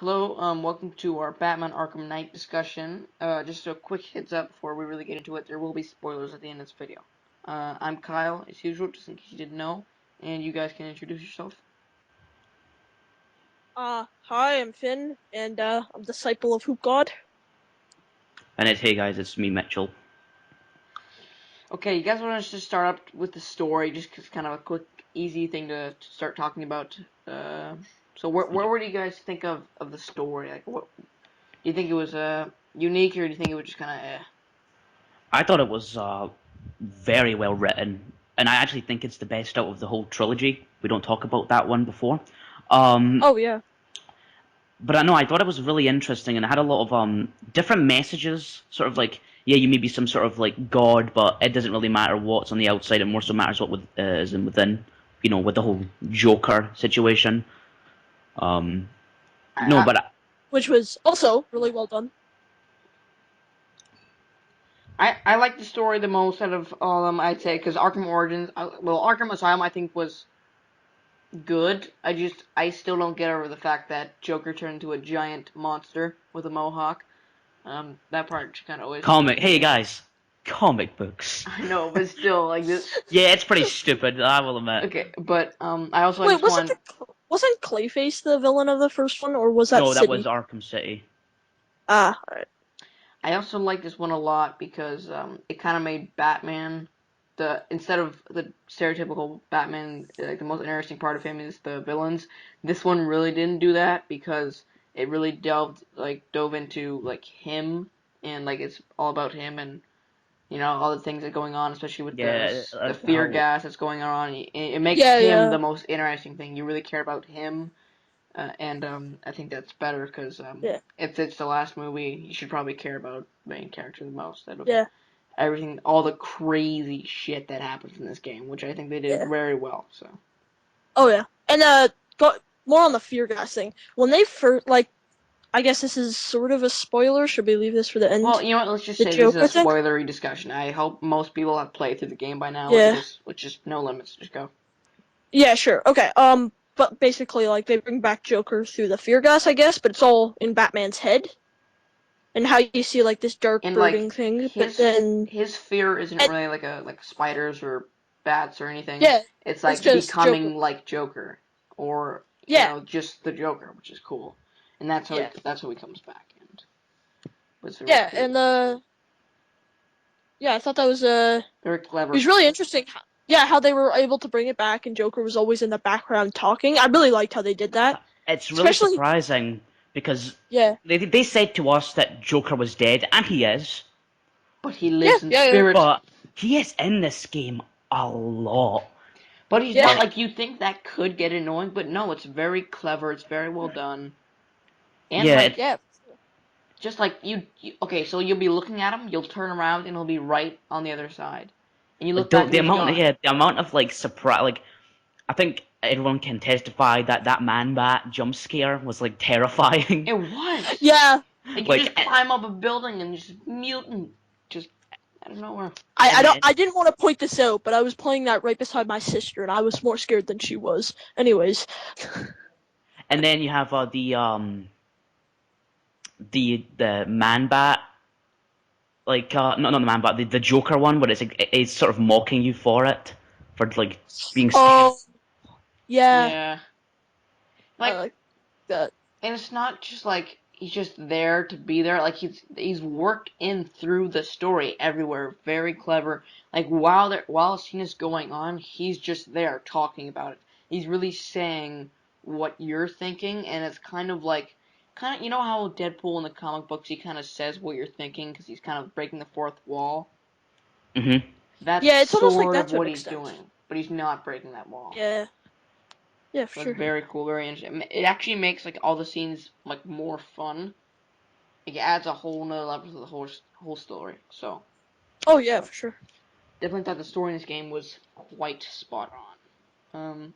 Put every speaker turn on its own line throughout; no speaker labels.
Hello, welcome to our Batman Arkham Knight discussion. Just a quick heads up before we really get into it, there will be spoilers at the end of this video. I'm Kyle, as usual, just in case you didn't know, and you guys can introduce yourself.
Hi, I'm Finn, and I'm Disciple of Hoop God.
And hey guys, it's me, Mitchell.
Okay, you guys want to just start up with the story, just 'cause kind of a quick, easy thing to start talking about. So where do you guys think of the story? Like, what do you think it was unique, or do you think it was just kind of
I thought it was very well written, and I actually think it's the best out of the whole trilogy. We don't talk about that one before. Um,
Oh yeah,
but I know I thought it was really interesting, and it had a lot of different messages. Sort of like, yeah, you may be some sort of like god, but it doesn't really matter what's on the outside. It more so matters what is in within. You know, with the whole Joker situation. Um, no,
I,
but
which was also really well done.
I like the story the most out of all of them, I'd say, because Arkham Origins, Arkham Asylum, I think was good. I still don't get over the fact that Joker turned into a giant monster with a mohawk. That part kind of always
comic.
confused
Hey
me.
guys, comic books.
I know, but still, like this.
Yeah, it's pretty stupid. I will admit.
Okay, but I
Wait,
just want.
wasn't Clayface the villain of the first one, or was that
No, that was
Sydney?
Arkham City.
Alright.
I also like this one a lot because it kind of made Batman the instead of the stereotypical Batman, like the most interesting part of him is the villains. This one really didn't do that because it really dove into like him and like it's all about him and all the things that are going on, especially with
Yeah,
the fear
how
gas that's going on. It makes
Yeah,
him
yeah,
the most interesting thing. You really care about him and I think that's better because
yeah,
if it's the last movie, you should probably care about the main character the most out of
yeah,
everything, all the crazy shit that happens in this game, which I think they did
yeah.
very well. So,
Oh yeah, and more on the fear gas thing. When they first, I guess this is sort of a spoiler. Should we leave this for the
well,
end?
you know what? Let's just
The
say this is
Joker
a
thing.
spoilery discussion. I hope most people have played through the game by now.
Yeah,
Let's just no limits. Just go.
yeah, sure. Okay. But basically, like they bring back Joker through the fear gas, I guess, but it's all in Batman's head. And how you see like this dark
And like
brooding thing, but
his
then
his fear isn't
and
really like spiders or bats or anything.
yeah,
It's
it's
like
just Joker.
becoming like Joker or
Yeah,
just the Joker, which is cool. And
yeah,
that's how he comes back and was very
yeah,
cool.
and yeah, I thought that was
Very
it
clever.
was really interesting. Yeah, how they were able to bring it back, and Joker was always in the background talking. I really liked how they did that,
it's really
especially
surprising because
yeah,
they said to us that Joker was dead, and he is,
But he
yeah,
lives in
yeah, yeah,
spirit.
but he is in this game a lot.
But he's not
yeah,
like you think that could get annoying, but no, it's very clever, it's very well done. And
Yeah,
like
yeah,
just like okay, so you'll be looking at him, you'll turn around and he'll be right on the other side. And you look back and
the
he's
amount,
gone.
yeah, the amount of like surprise, like I think everyone can testify that that man bat jump scare was like terrifying.
It was.
yeah.
Like you
like,
just climb up a building and just mutant just out of nowhere.
I
and
don't I didn't want to point this out, but I was playing that right beside my sister, and I was more scared than she was. Anyways,
and then you have the man bat, like not the man bat, the Joker one, where it's sort of mocking you for it, for like being scared.
oh yeah,
Yeah.
I
Like
like that.
and it's not just like he's just there to be there. Like he's worked in through the story everywhere. Very clever. Like while a scene is going on, he's just there talking about it. He's really saying what you're thinking, and it's kind of you know how Deadpool in the comic books he kind of says what you're thinking because he's kind of breaking the fourth wall.
Hmm.
That's
Yeah, it's almost like
sort
that
of
to an
what he's
extent.
doing, but he's not breaking that wall.
Yeah, yeah, for
So it's
sure.
very cool, very interesting. It actually makes like all the scenes like more fun. It adds a whole nother level to the whole story. So
Oh yeah,
uh,
for sure.
definitely thought the story in this game was quite spot on.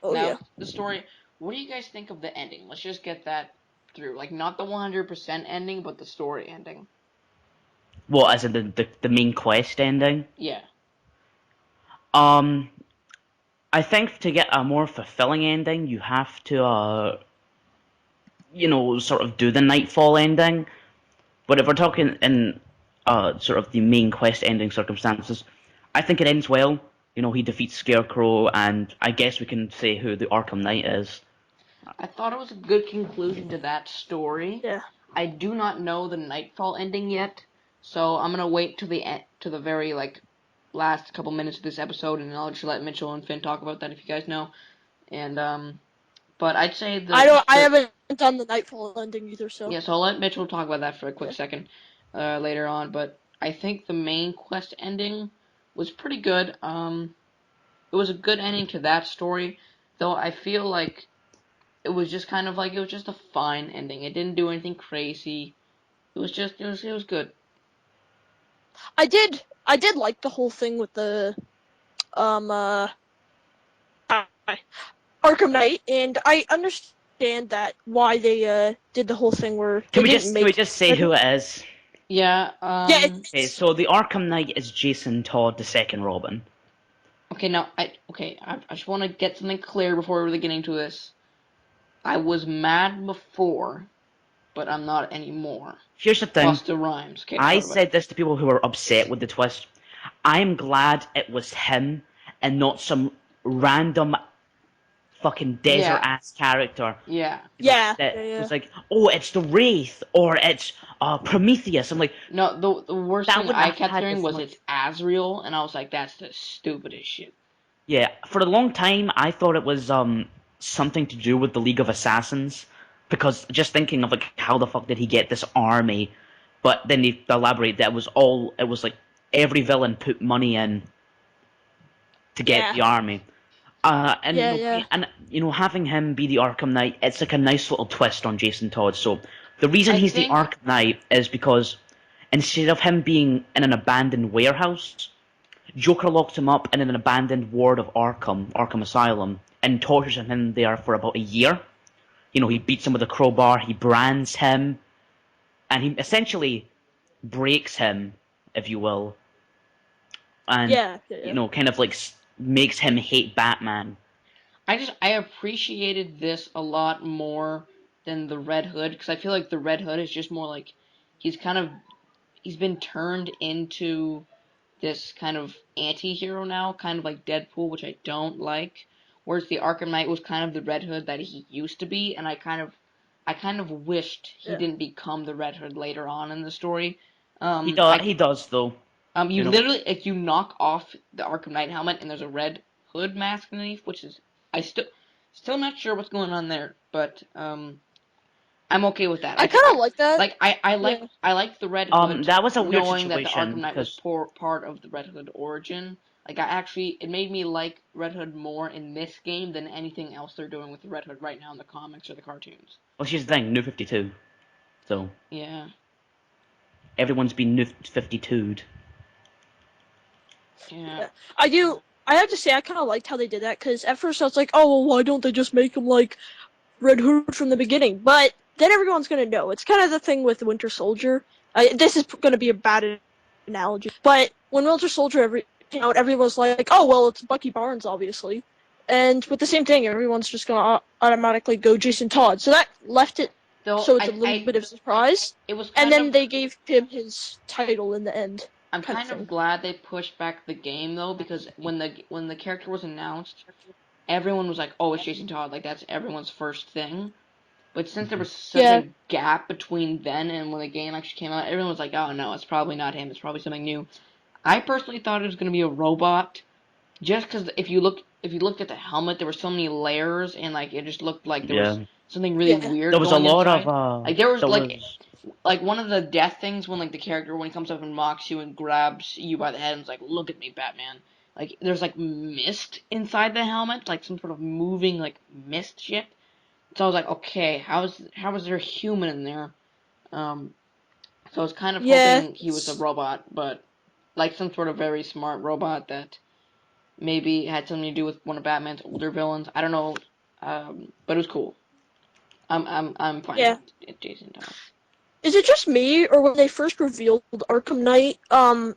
Oh
Now
yeah.
the story. What do you guys think of the ending? Let's just get that through. Like not the 100% ending, but the story ending.
What, as in the main quest ending?
Yeah.
Um, I think to get a more fulfilling ending, you have to sort of do the Nightfall ending. But if we're talking in sort of the main quest ending circumstances, I think it ends well. He defeats Scarecrow, and I guess we can say who the Arkham Knight is.
I thought it was a good conclusion to that story.
Yeah.
I do not know the Nightfall ending yet, so I'm gonna wait to the very last couple minutes of this episode, and I'll just let Mitchell and Finn talk about that if you guys know. And but I'd say
I haven't done the Nightfall ending either, so.
yeah, so I'll let Mitchell talk about that for a quick
Yeah.
second later on. But I think the main quest ending was pretty good. It was a good ending to that story, though I feel like it was just kind of it was just a fine ending. It didn't do anything crazy. It was good.
I did like the whole thing with the um uh Arkham Knight, and I understand that why they did the whole thing where
Can
they
we
didn't
just can we
make
just say who it is?
Yeah.
yeah
Okay, so the Arkham Knight is Jason Todd, the second Robin.
Okay. Now I just want to get something clear before we really get into this. I was mad before, but I'm not anymore.
Here's the thing.
Busta Rhymes. Okay,
I
talk about
said this to people who were upset with the twist. I'm glad it was him and not some random fucking
it.
desert
Yeah.
ass character.
Yeah.
That was like, oh, it's the Wraith or it's Prometheus. I'm like,
No, the worst
that
thing
wouldn't
I
have
kept
had
hearing
this
was
much.
it's Azrael, and I was like, that's the stupidest shit.
Yeah, for a long time I thought it was something to do with the League of Assassins, because just thinking of like how the fuck did he get this army, but then they elaborate that it was like every villain put money in to get
yeah
the army. And
yeah yeah
having him be the Arkham Knight, it's like a nice little twist on Jason Todd. So the reason
I
he's the
think
Arkham Knight is because instead of him being in an abandoned warehouse, Joker locks him up in an abandoned ward of Arkham Asylum, and tortures him there for about a year. He beats him with a crowbar, he brands him, and he essentially breaks him, if you will, and
yeah.
kind of like makes him hate Batman.
I appreciated this a lot more than the Red Hood because I feel like the Red Hood is just more like he's kind of he's been turned into this kind of anti-hero now, kind of like Deadpool, which I don't like. Whereas the Arkham Knight was kind of the Red Hood that he used to be, and I kind of wished he
Yeah.
didn't become the Red Hood later on in the story.
He does though.
You literally, if you knock off the Arkham Knight helmet and there's a red hood mask underneath, which is, I still not sure what's going on there, but I'm okay with that.
I kind of like that.
I like the Red Hood,
That was a weird
knowing that the
situation
Arkham Knight was
because
part of the Red Hood origin. It made me like Red Hood more in this game than anything else they're doing with the Red Hood right now in the comics or the cartoons.
well, here's the thing, New 52. So
Yeah,
everyone's been New 52'd.
yeah.
Yeah. I have to say I kind of liked how they did that because at first I was like, oh, well, why don't they just make him like Red Hood from the beginning? But then everyone's gonna know. It's kind of the thing with Winter Soldier. This is gonna be a bad analogy, but when Winter Soldier came out, everyone's like, oh, well, it's Bucky Barnes, obviously. And with the same thing, everyone's just gonna automatically go Jason Todd. So that left it
Though
so it's a little bit of a surprise.
it was
And
kind
then
of
they gave him his title in the end.
I'm
Kind
kind
of
of
thing.
glad they pushed back the game though, because when the character was announced, everyone was like, "Oh, it's Jason Todd." Like that's everyone's first thing. But since there was such
Yeah,
a gap between then and when the game actually came out, everyone was like, "Oh no, it's probably not him. It's probably something new." I personally thought it was going to be a robot, just because if you looked at the helmet, there were so many layers and it just looked like there was
Yeah,
something really
yeah,
weird
there was a
going
lot of
inside. Like there was
there was
one of the death things when the character when he comes up and mocks you and grabs you by the head and is like, "Look at me, Batman." Like there's mist inside the helmet, like some sort of moving mist shit. So I was like, okay, how is there a human in there? Um, so I was kind of
yeah.
hoping he was a robot, but like some sort of very smart robot that maybe had something to do with one of Batman's older villains. I don't know, but it was cool. I'm fine
Yeah.
with Jason Todd.
Is it just me, or when they first revealed Arkham Knight,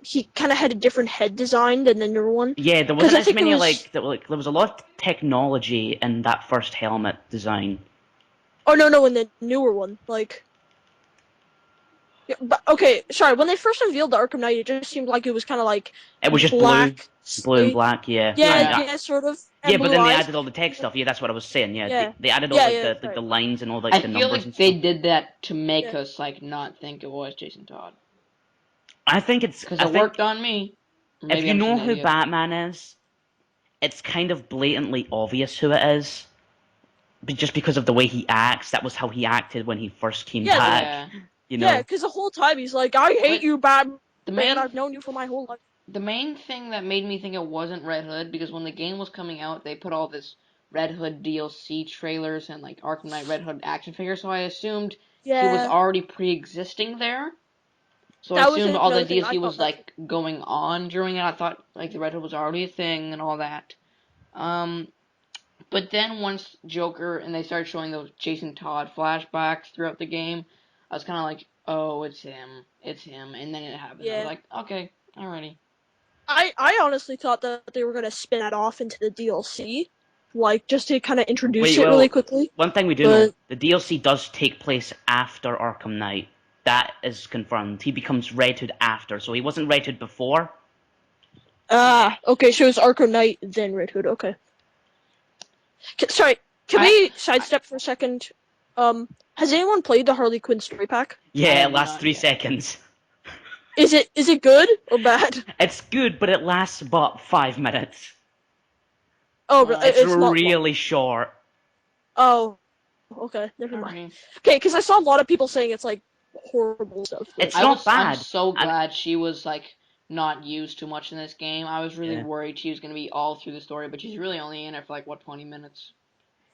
he kind of had a different head design than the newer one?
yeah, there
Because
wasn't
I
as
think it
many
was.
there was a lot of technology in that first helmet design.
Oh no, in the newer one, like. Yeah, but okay, sorry. When they first revealed the Arkham Knight, it just seemed like it was kind of like
It was just
black,
blue and
slate.
black, yeah.
Yeah,
And
Yeah.
yeah, sort of,
yeah,
and
but
blue
then they
eyes.
added all the tech stuff. Yeah, that's what I was saying. Yeah,
Yeah,
they added all
yeah,
the
sorry.
lines and all
I
the
feel
numbers and
like they
stuff.
did that to make
Yeah.
us like not think it was Jason Todd. Because
I
it
think
worked on me. Or
if
maybe
you
I'm just
know
an
who
idiot.
Batman is, it's kind of blatantly obvious who it is. But just because of the way he acts, that was how he acted when he first came
Yeah,
back.
Yeah.
You
yeah,
know.
because the whole time he's like, "I hate
But
you, Batman.
the main
I've known you for my whole life."
the main thing that made me think it wasn't Red Hood, because when the game was coming out, they put all this Red Hood DLC trailers and like Arkham Knight Red Hood action figures, so I assumed he was
Yeah,
already pre-existing there. So I
that was
assumed all the
another thing
ideas
I
he
thought
was
that too.
like going on during it. I thought like the Red Hood was already a thing and all that. Um, but then once Joker and they started showing those Jason Todd flashbacks throughout the game, I was kind of like, oh, it's him. And then it happened. I was
Yeah,
like, okay, alrighty.
I honestly thought that they were gonna spin that off into the DLC, like just to kind of introduce
Wait,
it really
well,
quickly.
one thing we do know,
But
the DLC does take place after Arkham Knight. That is confirmed. He becomes Red Hood after, so he wasn't Red Hood before.
Yeah.
okay, so it's Arkham Knight then Red Hood. Okay, sorry, can
I,
we
I
sidestep for a second? Has anyone played the Harley Quinn story pack?
I
Yeah,
have
it lasts
not
3
yet.
seconds.
Is it good or bad?
It's good, but it lasts about 5 minutes.
Oh,
It's
it's not long.
really short.
Oh, okay, never mind.
Alrighty.
Okay, because I saw a lot of people saying it's like horrible stuff, but
It's not
I'm
bad.
so
And
glad she was like not used too much in this game. I was really
yeah,
worried she was gonna be all through the story, but she's really only in it for like what 20 minutes.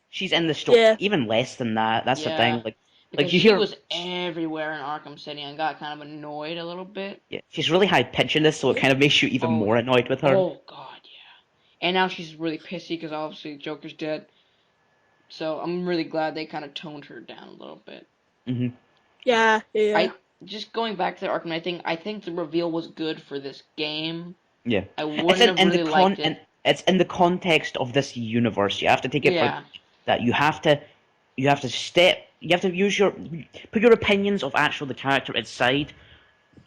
she's in the story
yeah,
even less than that. That's the
Yeah,
thing. Like
because
you
she
hear,
was everywhere in Arkham City and got kind of annoyed a little bit.
yeah, she's really high pitched in this, so it kind of makes you even
Oh,
more annoyed with her.
oh God, yeah. And now she's really pissy because obviously Joker's dead. So I'm really glad they kind of toned her down a little bit.
Hmm.
yeah.
I just going back to the Arkham Knight thing. I think the reveal was good for this game.
Yeah,
I
it's
wouldn't have
in the
really liked it.
and it's in the context of this universe. You have to take it for
Yeah.
that. You have to use your put your opinions of actual the character aside.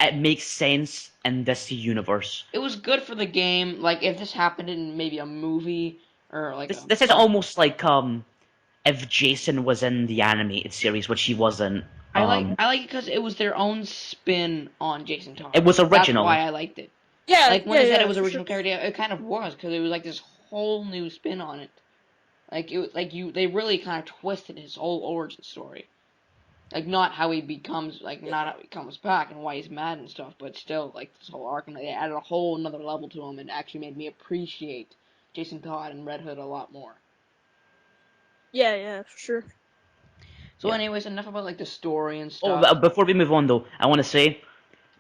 It makes sense in this universe.
It was good for the game. Like if this happened in maybe a movie or like
This is almost like if Jason was in the animated series, which he wasn't.
I like it because it was their own spin on Jason
It
Todd.
was
That's why
original.
I liked it.
Yeah,
Like when they said it was
for sure.
original character, yeah, it kind of was because it was like this whole new spin on it. Like it, like you, they really kind of twisted his whole origin story. Like not how he becomes, like not how he comes back and why he's mad and stuff, but still like this whole arc. And they added a whole another level to him and actually made me appreciate Jason Todd and Red Hood a lot more.
Yeah, for sure.
So,
Yeah.
anyways, enough about like the story and
Oh,
stuff.
before we move on though, I want to say,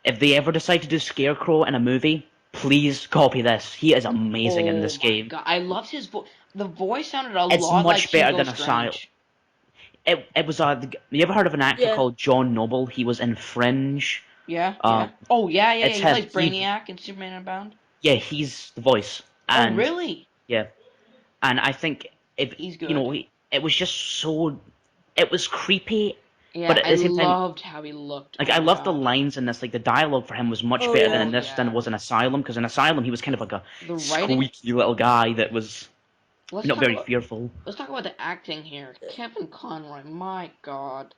if they ever decide to do Scarecrow in a movie, please copy this. He is amazing in
Oh
this
my
game.
god, I loved his voice. The voice sounded a
It's
lot like
much better
Hugo
than Asylum.
Strange.
It was you ever heard of an actor
Yeah.
called John Noble? He was in Fringe.
Yeah,
Um,
yeah. Oh yeah.
it's
He
him.
plays Brainiac in Superman Unbound.
Yeah, he's the voice,
Oh
and
really?
yeah, and I think if
He's
you
good.
know, it was just so, it was creepy, but
Yeah,
at
I
the same time,
loved how he looked.
like
Oh
I
my
loved the
god.
lines in this. Like the dialogue for him was much
Oh
better than
yeah.
in
Oh
this than it
yeah.
was in Asylum. Because in Asylum he was kind of like a
The writing.
squeaky little guy that was
Let's
not
talk
very
about
fearful.
let's talk about the acting here. Kevin Conroy. My god.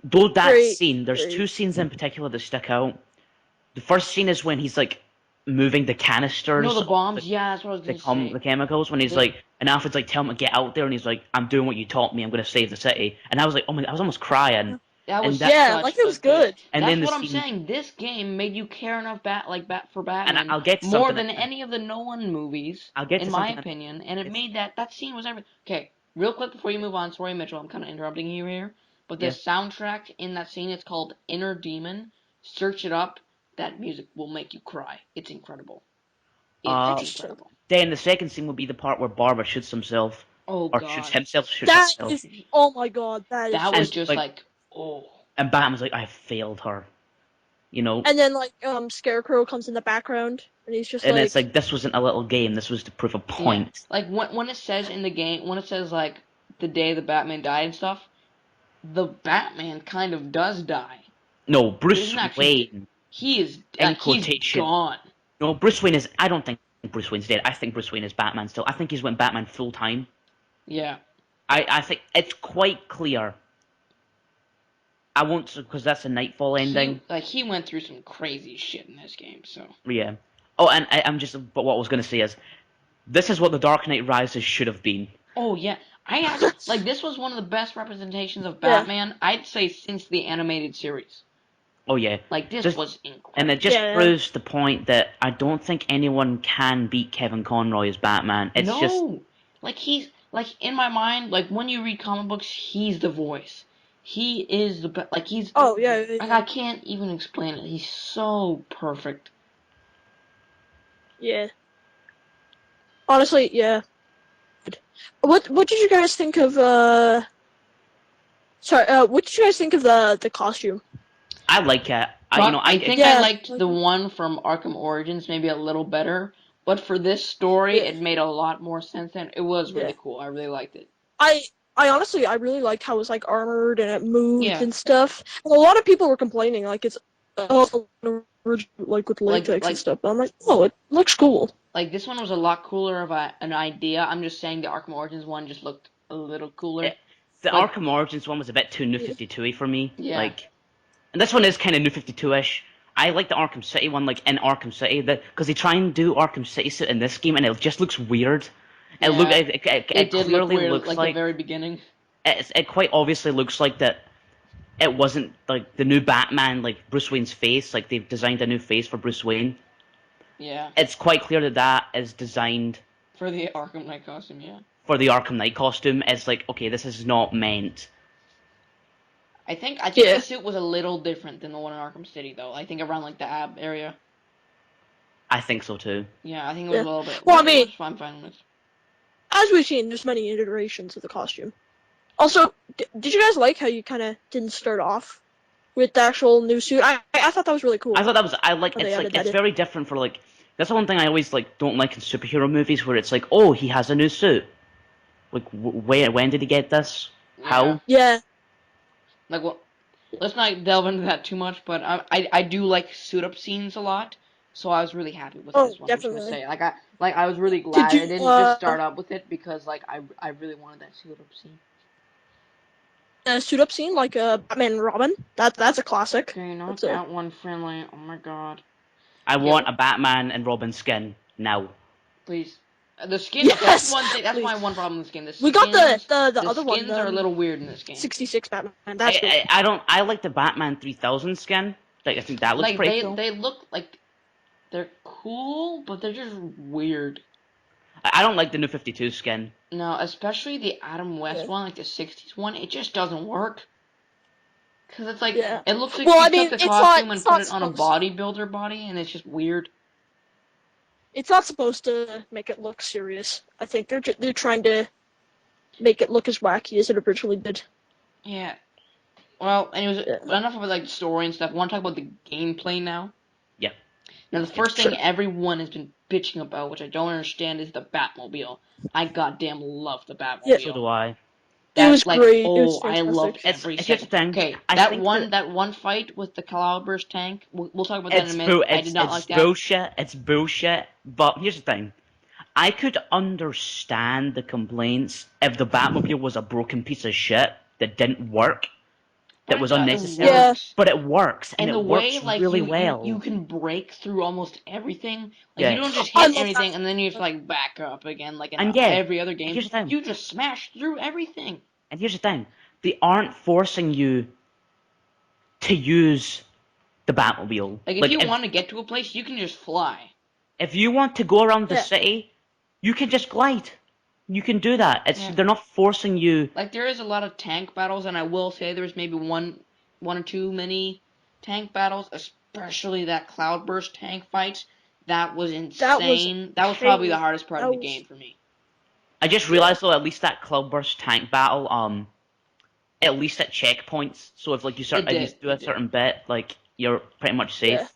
Though that
Great,
scene, there's
great.
two scenes in particular that stick out. The first scene is when he's like moving the
No,
canisters
the
of the
bombs. Yeah, that's what I was gonna
the
say.
chemicals when he's
The
like, and Alfred's like, tell him to get out there, and he's like, I'm doing what you taught me, I'm gonna save the city. And I was like, oh my, I was almost crying.
That was
And that,
Yeah, like
such
it
a
was
good.
good.
and then
That's
the
what I'm
scene,
saying. This game made you care enough for
and
Batman
I'll get to
more
something.
than any of the Nolan movies,
I'll get
in
to
my
something.
opinion. And it
It's
made that scene was everything. Okay, real quick before you move on, sorry Mitchell, I'm kind of interrupting you here, but the
yeah.
soundtrack in that scene, it's called Inner Demon. Search it up. That music will make you cry. It's incredible. It's
Uh,
Interesting.
incredible.
then the second scene would be the part where Barbara shoots himself,
Oh
or shoots
God,
himself, shoots
That
herself,
is. Oh my god, that is
that
so
was
and
scary.
just
like,
like oh.
and Batman's like, I failed her, you know.
And then like Scarecrow comes in the background, and he's just
And it's
like,
like this wasn't a little game. This was to prove a
Yeah,
point.
like when it says in the game, when it says like the day the Batman died and stuff, the Batman kind of does die.
No,
He
Bruce
doesn't actually.
Wayne,
He's
in
he's
quotation.
gone.
No, Bruce Wayne is. I don't think Bruce Wayne's dead. I think Bruce Wayne is Batman still. I think he's went Batman full time.
Yeah.
I think it's quite clear. I won't, because that's a Nightfall ending.
He went through some crazy shit in this game. So
Yeah. Oh, and I'm just. But what I was going to say is, this is what the Dark Knight Rises should have been.
oh yeah, I actually this was one of the best representations of
Yeah.
Batman I'd say since the animated series.
Oh yeah.
Like this
Just
was
and it
incredible.
just
Yeah.
proves the point that I don't think anyone can beat Kevin Conroy as Batman. It's just
No, he's in my mind. Like when you read comic books, he's the voice. He is the he's
Oh yeah. Yeah.
I can't even explain it. He's so perfect.
Yeah. Honestly, yeah. What did you guys think of Sorry, what did you guys think of the costume?
I like it.
I think I
Yeah.
liked the one from Arkham Origins maybe a little better, but for this story,
Yeah.
it made a lot more sense, and it was
Yeah.
really cool. I really liked it.
I I really liked how it was like armored and it moved
Yeah,
and stuff. And a lot of people were complaining like it's like with
like
latex and
like
stuff. But I'm like, oh, it looks cool.
this one was a lot cooler of an idea. I'm just saying the Arkham Origins one just looked a little cooler.
the
Like
Arkham Origins one was a bit too New
Yeah.
52y for me.
yeah,
And this one is kind of New 52ish. I like the Arkham City one, like in Arkham City, because they try and do Arkham City suit in this game, and it just looks weird.
yeah,
It
did look
clearly
weird
looks
like the
like
very beginning.
it quite obviously looks like that. It wasn't like the new Batman, like Bruce Wayne's face. Like they've designed a new face for Bruce Wayne.
Yeah,
It's quite clear that that is designed
for the Arkham Knight costume. Yeah,
for the Arkham Knight costume. It's like, okay, this is not meant.
I think
Yeah.
the suit was a little different than the one in Arkham City though. I think around like the ab area.
I think so too.
Yeah, I think it was
Yeah.
a little bit.
Well, I mean,
Which I'm fine with.
as we've seen, there's many iterations of the costume. Also, did you guys like how you kind of didn't start off with the actual new suit? I thought that was really cool.
I thought that was I like
How they
it's like
added that
it's
in.
very different for like that's the one thing I always like don't like in superhero movies where it's like, oh, he has a new suit. Like where when did he get this?
Yeah.
How?
Yeah.
Like, well, let's not delve into that too much, but I do like suit up scenes a lot, so I was really happy with
Oh,
this one. I'm just gonna
definitely.
say, I was really
Did
glad
you
I didn't just start up with it because I really wanted that suit up scene.
suit up scene like Batman and Robin? That's a classic.
Okay, not
That's a
that one friendly. Oh my god.
I
Yeah,
want a Batman and Robin skin now.
please. The skin. Okay, that's
yes.
one thing. That's
Please.
my one problem with the skin.
We got the
The
other one,
skins are a little weird in this game.
66 Batman. That's good.
I don't I like the Batman 3000 skin. Like I think that looks
Like
pretty cool.
they look like they're cool, but they're just weird.
I don't like the new 52 skin.
No, especially the Adam West
Yeah.
one, like the '60s one. It just doesn't work. Cause it's like
Yeah.
it looks like
Well,
he
I mean,
took the
it's
costume
not
and put it on a
supposed to.
bodybuilder body, and it's just weird.
It's not supposed to make it look serious. I think they're trying to make it look as wacky as it originally did.
Yeah. Well, anyways,
Yeah.
enough about like the story and stuff. I want to talk about the gameplay now.
Yeah.
Now, the first
Sure.
thing everyone has been bitching about, which I don't understand, is the Batmobile. I goddamn love the Batmobile.
Yeah.
So do I.
It was
Like,
great. It
oh,
was
I loved
fantastic.
every
Here's the
second.
thing.
Okay,
I
that
think
one fight with the Cloudburst tank. We'll talk about that in a minute. I did not like
it's
that.
bullshit. It's bullshit. But here's the thing. I could understand the complaints if the Batmobile was a broken piece of shit that didn't work, that was
But it
unnecessary.
Yeah.
works.
But it works, and
And
it
the way
works
like
really
you
well.
can break through almost everything. Like
Yeah.
you don't just
I
hit
love
anything
that.
and then you just like back up again like in
And yeah,
every other game.
here's the thing.
You just smash through everything.
And here's the thing. They aren't forcing you to use the Batmobile.
Like if you want to get to a place, you can just fly.
if you want to go around the
Yeah.
city, you can just glide. You can do that.
Yeah.
They're not forcing you.
Like there is a lot of tank battles, and I will say there's maybe one or two mini tank battles, especially that Cloudburst tank fight. That was insane. That was probably the hardest part of the game for me.
I just realized though, at least that Cloudburst tank battle, at least at checkpoints. So if like you start, if you do a certain bit, like you're pretty much safe.
Yeah.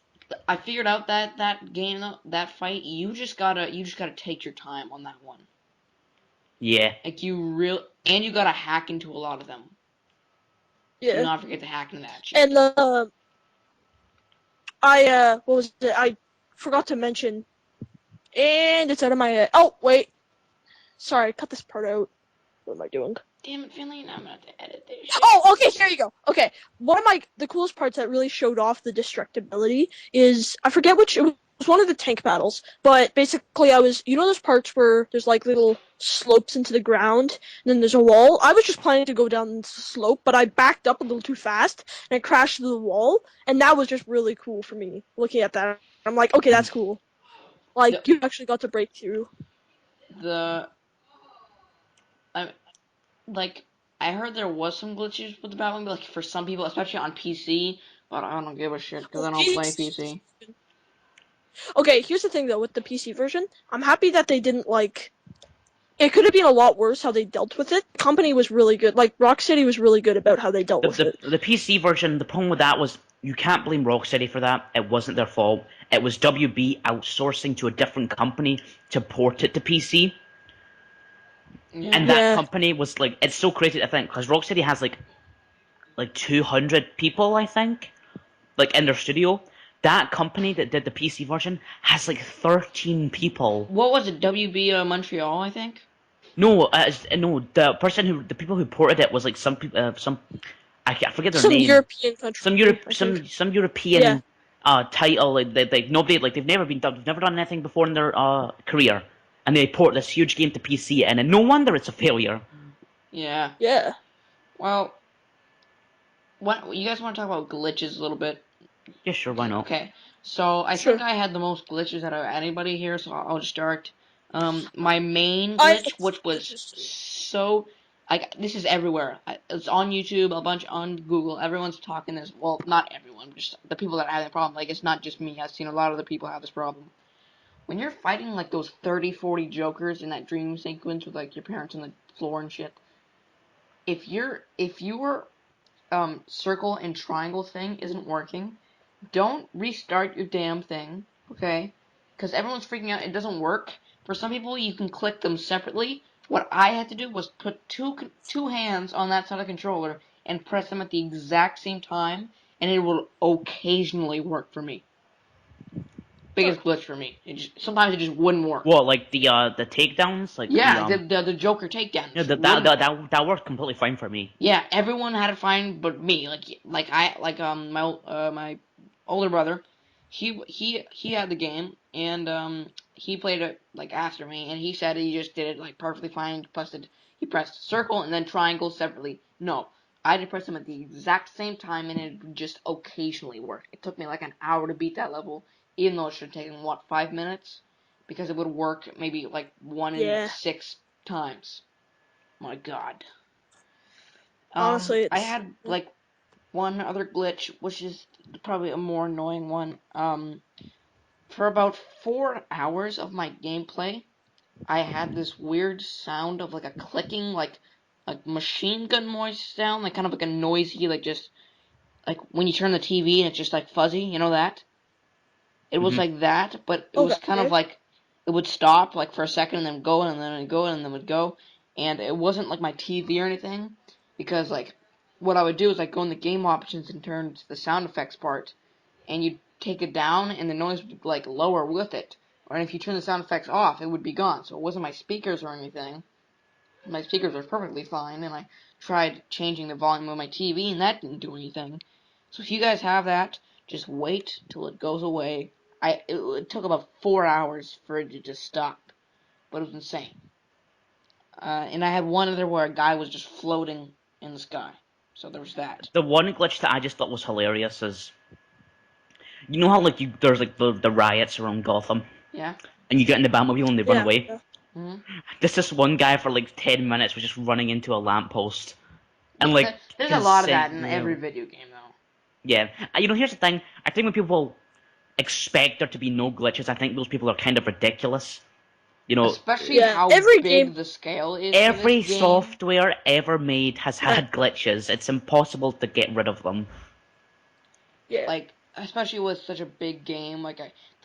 I figured out that game though, that fight, you just gotta take your time on that one.
Yeah.
Like you gotta hack into a lot of them. Do
Yeah.
not forget to hack into that
And
shit.
what was it? I forgot to mention, and it's out of my head. Oh wait, sorry, cut this part out. What am I doing?
Damn it, Finley, now I'm gonna have to edit this shit.
Oh, okay, here you go. Okay, one of the coolest parts that really showed off the destructibility is I forget which it was one of the tank battles, but basically those parts where there's like little slopes into the ground and then there's a wall. I was just planning to go down the slope, but I backed up a little too fast and I crashed into the wall, and that was just really cool for me looking at that. I'm like, okay, that's cool.
The
Like you actually got to break through.
the I like I heard there was some glitches with the battling, like for some people, especially on PC. But I don't give a shit because
Oh,
I don't play PC.
okay, here's the thing though with the PC version. I'm happy that they didn't like it could have been a lot worse how they dealt with it. The company was really good. Like Rocksteady was really good about how they dealt
The,
with
the
it.
the PC version, the problem with that was you can't blame Rocksteady for that. It wasn't their fault. It was WB outsourcing to a different company to port it to PC,
Yeah.
and that
Yeah.
company was like, it's so crazy to think because Rocksteady has like 200 people, I think, like in their studio. That company that did the PC version has like 13 people.
What was it? WB Montreal, I think.
No, no, the people who ported it was like some people, I forget their
Some
name.
European
Some
country,
Europe,
I think.
some
Yeah.
European title. Like nobody, like they've never done anything before in their career, and they port this huge game to PC, and no wonder it's a failure.
Yeah.
Yeah.
Well, what you guys want to talk about glitches a little bit?
Yeah, sure, why not?
Okay. So I think
Sure.
I had the most glitches out of anybody here, so I'll just start. My main
I
glitch, which was
glitches too.
so like this is everywhere. It's on YouTube, a bunch on Google. Everyone's talking this. Well, not everyone, just the people that have the problem. Like it's not just me. I've seen a lot of the people have this problem. When you're fighting like those 30, 40 jokers in that dream sequence with like your parents on the floor and shit, if your circle and triangle thing isn't working, don't restart your damn thing, okay? Because everyone's freaking out. It doesn't work. For some people, you can click them separately. What I had to do was put two hands on that side of the controller and press them at the exact same time, and it will occasionally work for me.
Huh.
Biggest glitch for me. Sometimes it just wouldn't work.
What, like the takedowns, like the
Yeah, the Joker takedown
you know,
just wouldn't.
that worked completely fine for me.
Yeah, everyone had it fine but me. My older brother, he had the game and he played it like after me and he said he just did it like perfectly fine. He pressed circle and then triangle separately. No, I had to press them at the exact same time and it would just occasionally work. It took me like an hour to beat that level, even though it should have taken what 5 minutes, because it would work maybe like one in
Yeah.
6 times. My God.
Honestly,
I
it's
had like one other glitch, which is probably a more annoying one. For about 4 hours of my gameplay, I had this weird sound of like a clicking, like machine gun noise sound, like kind of like a noisy, like just like when you turn the TV and it's just like fuzzy, you know that? It was
Hmm.
like that, but it was kind of
okay.
like it would stop like for a second and then go and then it'd go and then it would go, and it wasn't like my TV or anything, because like what I would do is like go in the game options and turn to the sound effects part, and you'd take it down and the noise would like lower with it, or if you turn the sound effects off, it would be gone. So it wasn't my speakers or anything. My speakers are perfectly fine, and I tried changing the volume of my TV, and that didn't do anything. So if you guys have that, just wait till it goes away. It took about 4 hours for it to just stop, but it was insane. And I had one other where a guy was just floating in the sky. So there was that.
The one glitch that I just thought was hilarious is, you know how like there's like the riots around Gotham,
Yeah.
and you get in the Batmobile and they run
Yeah.
away.
Yeah.
Hmm.
This one guy for like 10 minutes was just running into a lamppost and like
There's a lot of that in every
consent.
video game, though.
Yeah, here's the thing. I think when people expect there to be no glitches, I think those people are kind of ridiculous. You know,
Especially
Yeah.
how
Every game.
big the scale is for this
every
game.
software ever made has
Yeah.
had glitches. It's impossible to get rid of them.
Yeah.
Like, especially with such a big game.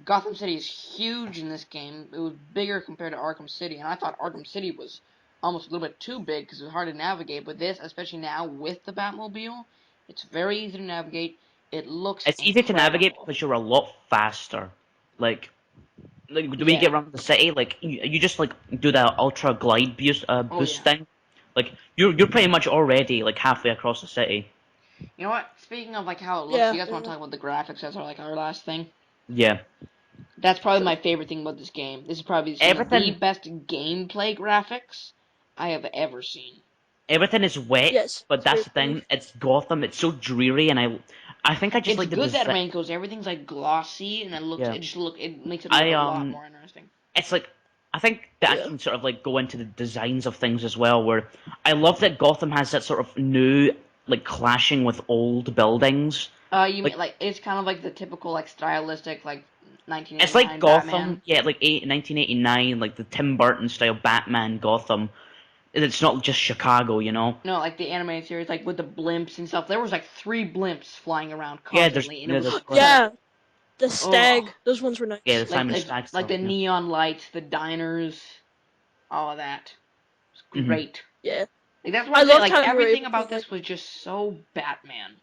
Gotham City is huge in this game. It was bigger compared to Arkham City, and I thought Arkham City was almost a little bit too big because it was hard to navigate. But this, especially now with the Batmobile, It's very easy to navigate. It looks
It's easy to navigate
incredible.
because you're a lot faster. Like, the way you
Yeah.
get around the city, like you just like do that ultra glide
Oh
boost
yeah.
thing. Like you're pretty much already like halfway across the city.
You know what? Speaking of like how it looks,
Yeah,
you guys want to
yeah,
talk about the graphics as our like our last thing?
Yeah,
That's probably
sure.
my favorite thing about this game. This is probably some of the
everything
best gameplay graphics I have ever seen.
everything is wet,
Yes,
but
it's very
that's the
pretty.
thing. It's Gotham. It's so dreary, and I think I just
It's
like the
good that
design.
rain everything's like glossy and
Yeah,
it makes it look
I
a lot more interesting.
it's like I think that I
Yeah.
can sort of like go into the designs of things as well. Where I love that Gotham has that sort of new like clashing with old buildings.
You
Like
mean like it's kind of like the typical like stylistic like
it's like
1989
Gotham,
Batman?
yeah, like 1989, like the Tim Burton style Batman Gotham. It's not just Chicago, you know.
No, like the animated series, like with the blimps and stuff. There was like three blimps flying around
Yeah,
constantly, and it was
there's
just
Yeah, the
oh,
stag. Those ones were
yeah, the
nice.
like
Simon
like
Stagg
like
stuff.
the
Yeah.
neon lights, the diners, all of that. It was
hmm
great.
Yeah,
Like that's what
I
I'm saying.
loved
Like
how you were
everything
able to
about
like.
this was just so Batman.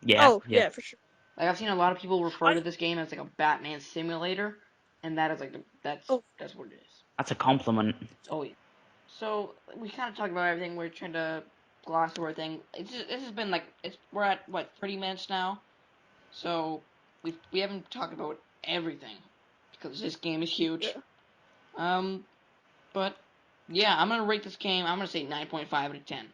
Yeah,
Oh
yeah.
yeah, for sure.
Like I've seen a lot of people refer
I
to this game as like a Batman simulator, and that is like
oh
that's what it is.
That's a compliment.
Oh yeah. So we kind of talked about everything. We're trying to gloss over everything. This has been like we're at what 30 minutes now. So we haven't talked about everything because this game is huge.
yeah.
Um, but yeah, I'm gonna rate this game. I'm gonna say 9.5 out of 10.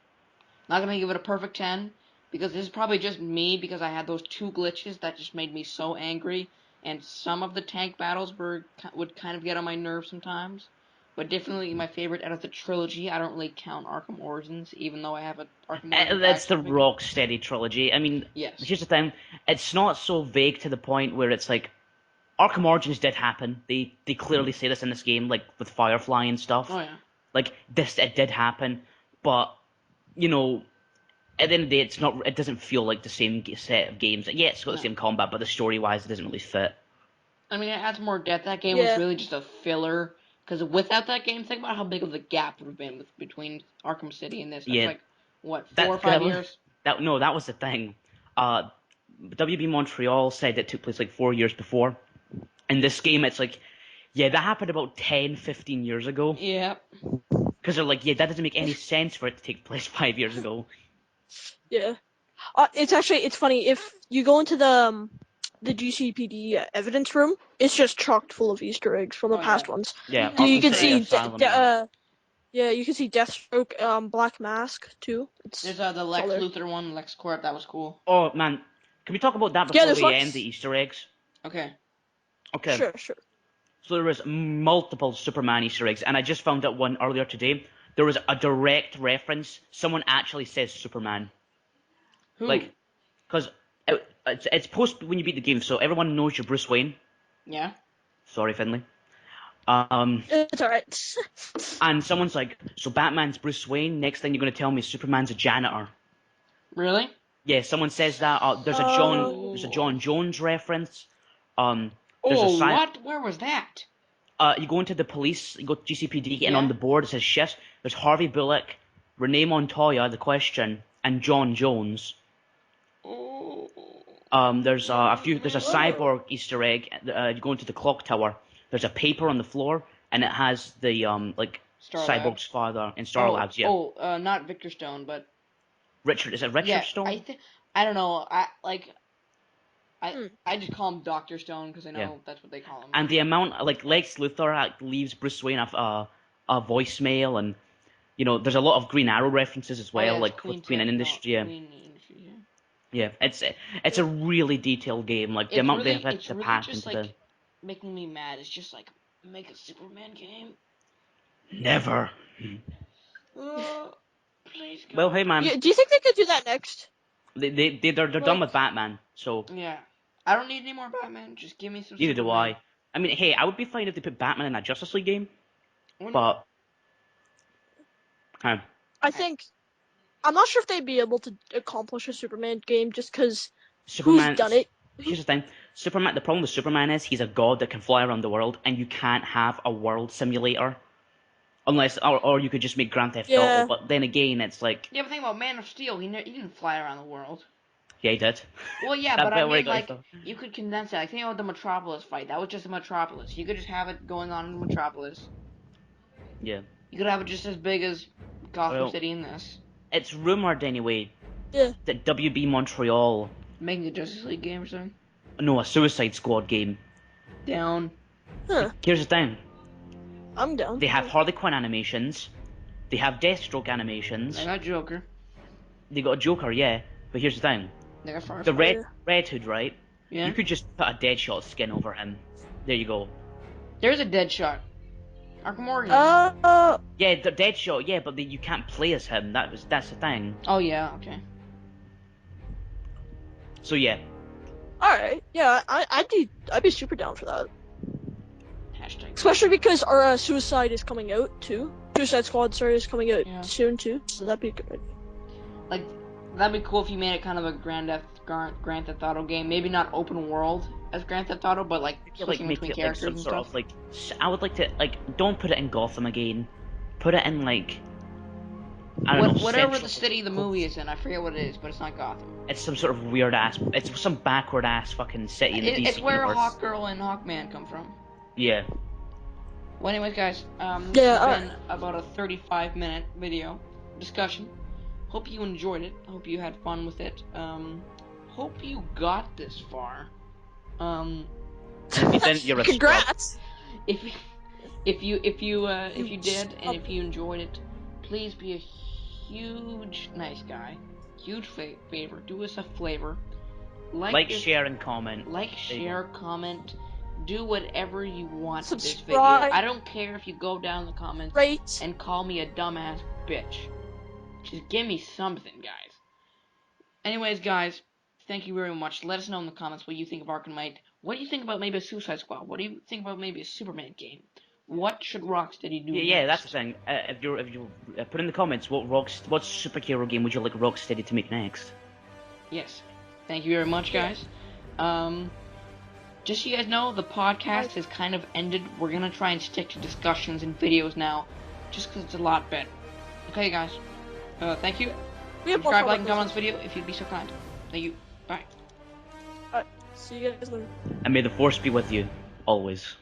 Not gonna give it a perfect 10 because this is probably just me because I had those two glitches that just made me so angry, and some of the tank battles would kind of get on my nerves sometimes. But definitely my favorite out of the trilogy. I don't really count Arkham Origins, even though I have a Arkham Origins
It's the
action figure.
Rocksteady trilogy. I mean,
Yes.
here's the thing. It's not so vague to the point where it's like Arkham Origins did happen. They clearly say this in this game, like with Firefly and
Oh
stuff.
yeah.
Like this, it did happen, but you know, at the end of the day, it's not. It doesn't feel like the same set of games. Yeah, it's got the
No.
same combat, but the story wise, it doesn't really fit.
I mean, it adds more depth. That game was
Yeah.
really just a filler. Because without that game, think about how big of the gap would have been between Arkham City and this. That's
Yeah,
like, what, 4 or 5
that was
years?
that. No, that was the thing. Uh, WB Montreal said it took place like 4 years before. In this game, it's like, yeah, that happened about 10, 15 years ago.
Yeah.
Because they're like, yeah, that doesn't make any sense for it to take place 5 years ago.
Yeah. It's funny if you go into the GCPD evidence room. It's just chocked full of Easter eggs from the
Oh, yeah.
past ones.
Yeah,
You
Arkham
can
Easter
City
see
eggs.
Asylum. Yeah.
yeah, you can see Deathstroke, Black Mask too.
There's the
It's all
Lex
there.
Luthor one, Lex Corp. That was cool.
Oh man, can we talk about that
Yeah,
before
there's
we end the
lots.
Easter eggs?
Okay.
Okay.
Sure, sure.
So there was multiple Superman Easter eggs, and I just found out one earlier today. There was a direct reference. Someone actually says Superman,
Who?
like, because it's post when you beat the game, so everyone knows you're Bruce Wayne.
Yeah.
Sorry, Finley. Um,
It's alright.
and someone's like, so Batman's Bruce Wayne. Next thing you're gonna tell me Superman's a janitor.
Really?
Yeah, someone says that. There's a
Oh.
John Jones reference. There's a
Oh, what? Where was that?
You go into the police, you go to GCPD, and on
Yeah.
the board it says shifts. There's Harvey Bullock, Renee Montoya, The Question, and John Jones.
Oh.
There's a few. There's a
Oh.
cyborg Easter egg. You go into the clock tower. There's a paper on the floor, and it has the like
Star
cyborg's
Labs.
father in Star Labs. Yeah,
Not Victor Stone, but
Richard. Is it Richard
yeah.
Stone?
I don't know. I
Hmm.
I just call him Doctor Stone because I
Yeah.
know that's what they call him.
And the amount, like Lex Luthor leaves Bruce Wayne a voicemail, and there's a lot of Green Arrow references as
Oh yeah,
well,
it's
like
Queen
with Queen and
Tech. No,
Industry. Yeah,
Queen Industry. Yeah.
yeah. It's a really detailed game. Like the amount they have had
It's
to
really
pack
just
into the
like making me mad. It's just like make a Superman game.
never.
Uh, please
Well,
God.
hey man,
Yeah, do you think they could do that next?
they're done
Like,
with Batman, so
Yeah. I don't need any more Batman. Just give me some
neither do
Superman.
I. I mean, hey, I would be fine if they put Batman in a Justice League game,
Or not.
but uh,
I
I,
think I'm not sure if they'd be able to accomplish a Superman game just because who's
Superman.
done it?
Here's the thing, Superman. The problem with Superman is he's a god that can fly around the world, and you can't have a world simulator. Unless, or you could just make Grand Theft
Yeah.
Auto, but then again, it's like,
Yeah, but think about Man of Steel. He didn't fly around the world.
yeah, he did.
Well, yeah,
That
but I
bit where he
mean,
got his
like,
stuff.
you could condense it. Like, think about the Metropolis fight. That was just a Metropolis. You could just have it going on in Metropolis.
Yeah.
You could have it just as big as Gotham
Well,
City in this.
it's rumored anyway
Yeah.
that WB Montreal,
Making a Justice League game or something.
no, a Suicide Squad game.
Down.
Huh.
Here's the thing:
I'm down.
they have Harley Quinn animations, they have Deathstroke animations,
They got Joker.
they got a Joker, yeah. But here's the thing:
They got Firefly.
the
Yeah.
Red Hood, right?
Yeah.
You could just put a Deadshot skin over him. There you go.
There's a Deadshot. Arkham Origins.
Yeah, the Deadshot, yeah, but you can't play as him. That's the thing.
Oh yeah. Okay.
So yeah,
Alright. Yeah, I'd be super down for that.
Hashtag.
Especially because our Suicide is coming out too. Suicide Squad, sorry, is coming out
Yeah.
soon too. So that'd be a good idea.
Like, that'd be cool if you made it kind of a Grand Theft Auto game. Maybe not open world as Grand Theft Auto, but like
you like
switching
make
between
it like
characters
some
and
sort
stuff.
of like. I would like to like don't put it in Gotham again. Put it in like. I don't know.
Whatever
Central
the city the movie is in, I forget what it is, but it's not Gotham.
It's some sort of weird ass. It's some backward ass fucking city in the DC
It's where
universe.
Hawkgirl and Hawkman come from.
Yeah.
Well, anyways, guys, this
Yeah,
has been about a 35-minute video discussion. Hope you enjoyed it. Hope you had fun with it. Hope you got this far.
If you didn't, you're a scrub.
Congrats!
If you did and if you enjoyed it, please be a huge nice guy. Huge favor. Do us a favor.
Like,
this,
share, and comment.
Like,
There you
share, comment. Do whatever you want with this video.
Subscribe.
I don't care if you go down in the comments
Rate.
and call me a dumbass bitch. Just give me something, guys. Anyways, guys, thank you very much. Let us know in the comments what you think of Arkham Knight. What do you think about maybe a Suicide Squad? What do you think about maybe a Superman game? What should Rocksteady do
Yeah,
next?
that's the thing. If you put in the comments what superhero game would you like Rocksteady to make next?
Yes. Thank you very much, guys. Just so you guys know, the podcast has kind of ended. We're gonna try and stick to discussions and videos now, just because it's a lot better. Okay, guys. Thank you.
We have more
Subscribe,
fun
like, and
with
comment on this video if you'd be so kind. Thank you. Bye.
Alright, see you guys later.
And may the force be with you always.